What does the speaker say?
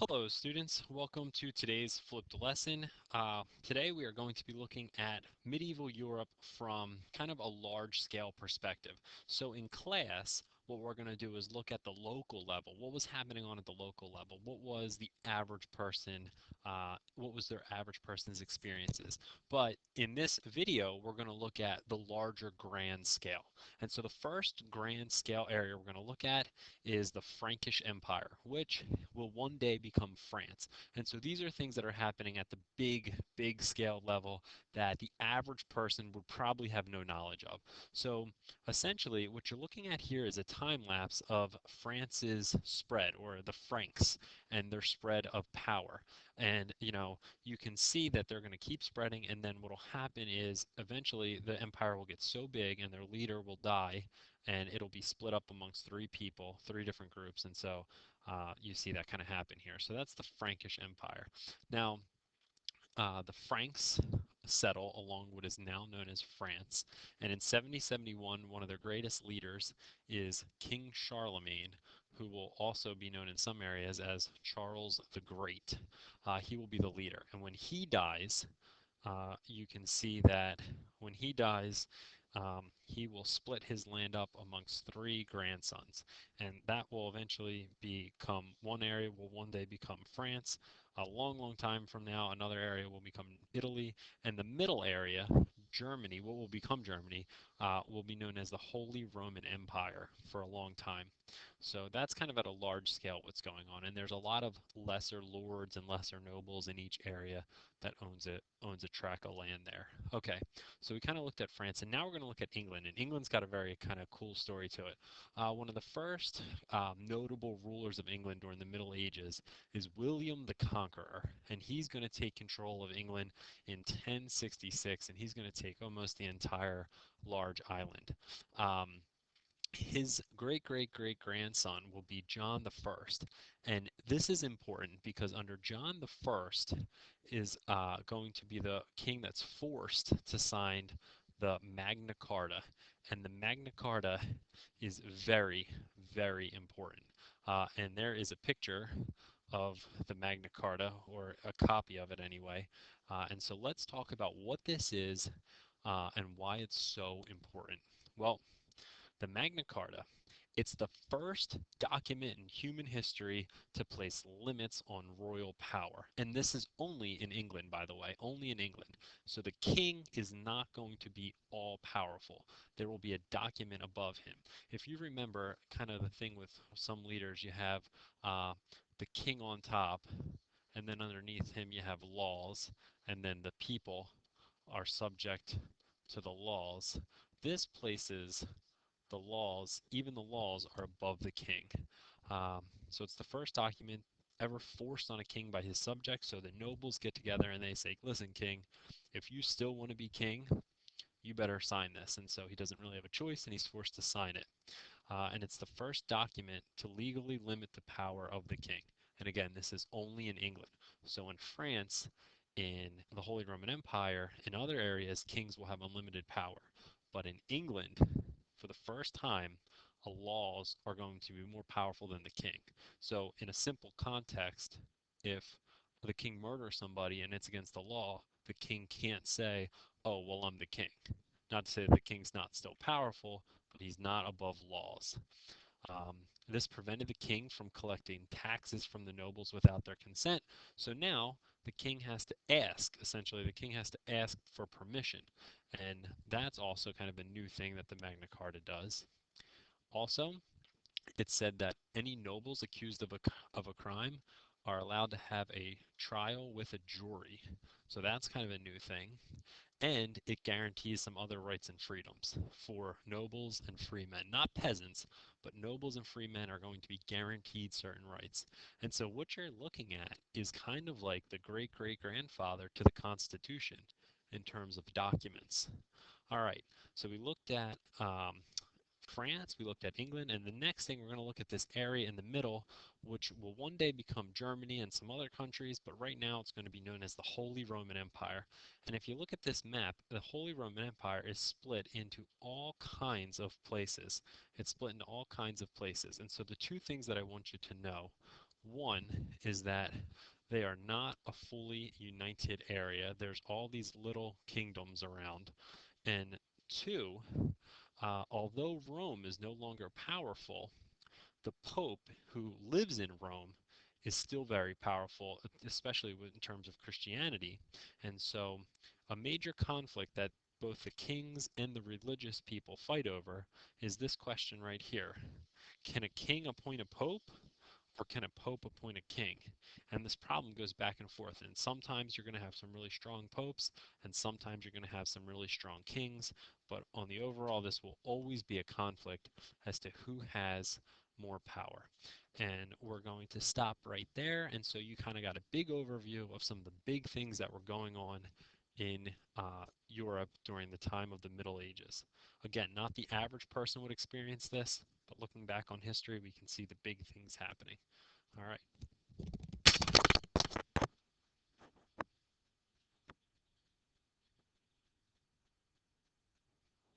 Hello students, welcome to today's flipped lesson. Today we are going to be looking at medieval Europe from kind of a large scale perspective. So in class, what we're going to do is look at the local level. What was happening on at the local level? What was the average person, what was their average person's experiences? But in this video, we're going to look at the larger grand scale. And so the first grand scale area we're going to look at is the Frankish Empire, which will one day become France. And so these are things that are happening at the big scale level that the average person would probably have no knowledge of. So essentially, what you're looking at here is a time lapse of France's spread, or the Franks, and their spread of power. And you can see that they're going to keep spreading, and then what will happen is eventually the empire will get so big and their leader will die, and it'll be split up amongst three people, three different groups. And so you see that kind of happen here. So that's the Frankish Empire. Now, the Franks settle along what is now known as France. And in 7071, one of their greatest leaders is King Charlemagne, who will also be known in some areas as Charles the Great. He will be the leader. And when he dies, you can see that when he dies, he will split his land up amongst three grandsons, and that will eventually become one area will one day become France. A long time from now, another area will become Italy, and the middle area, Germany, what will become Germany, will be known as the Holy Roman Empire for a long time. So that's kind of at a large scale what's going on, and there's a lot of lesser lords and lesser nobles in each area that owns a tract of land there. Okay, so we kind of looked at France, and now we're going to look at England, and England's got a very kind of cool story to it. One of the first notable rulers of England during the Middle Ages is William the Conqueror, and he's going to take control of England in 1066, and he's going to take almost the entire large island. His great grandson will be John the First, and this is important because under John the First is going to be the king that's forced to sign the Magna Carta, and the Magna Carta is very important. And there is a picture of the Magna Carta, or a copy of it anyway. And so let's talk about what this is and why it's so important. Well, the Magna Carta. It's the first document in human history to place limits on royal power. And this is only in England, by the way, only in England. So the king is not going to be all powerful. There will be a document above him. If you remember kind of the thing with some leaders, you have the king on top, and then underneath him you have laws, and then the people are subject to the laws. This places the laws, even the laws, are above the king. So it's the first document ever forced on a king by his subjects. So the nobles get together and they say, listen, king, if you still want to be king, you better sign this. And so he doesn't really have a choice and he's forced to sign it. And it's the first document to legally limit the power of the king. And again, this is only in England. So in France, in the Holy Roman Empire, in other areas, kings will have unlimited power. But in England, for the first time, laws are going to be more powerful than the king. So in a simple context, if the king murders somebody and it's against the law, the king can't say, oh, well, I'm the king. Not to say that the king's not still powerful, but he's not above laws. Um, this prevented the king from collecting taxes from the nobles without their consent. So now the king has to ask, essentially, the king has to ask for permission. And that's also kind of a new thing that the Magna Carta does. Also, it said that any nobles accused of a crime are allowed to have a trial with a jury. So that's kind of a new thing. And it guarantees some other rights and freedoms for nobles and free men. Not peasants, but nobles and free men are going to be guaranteed certain rights. And so what you're looking at is kind of like the great-great-grandfather to the Constitution in terms of documents. All right, so we looked at France, we looked at England, and the next thing we're going to look at this area in the middle, which will one day become Germany and some other countries, but right now it's going to be known as the Holy Roman Empire. And if you look at this map, the Holy Roman Empire is split into all kinds of places. It's split into all kinds of places. And so the two things that I want you to know, One is that they are not a fully united area. There's all these little kingdoms around. And two, although Rome is no longer powerful, the Pope who lives in Rome is still very powerful, especially in terms of Christianity. And so, a major conflict that both the kings and the religious people fight over is this question right here. Can a king appoint a pope, or can a pope appoint a king? And this problem goes back and forth. And sometimes you're going to have some really strong popes, and sometimes you're going to have some really strong kings. But on the overall, this will always be a conflict as to who has more power. And we're going to stop right there. And so you kind of got a big overview of some of the big things that were going on in Europe during the time of the Middle Ages. Again, not the average person would experience this, but looking back on history, we can see the big things happening.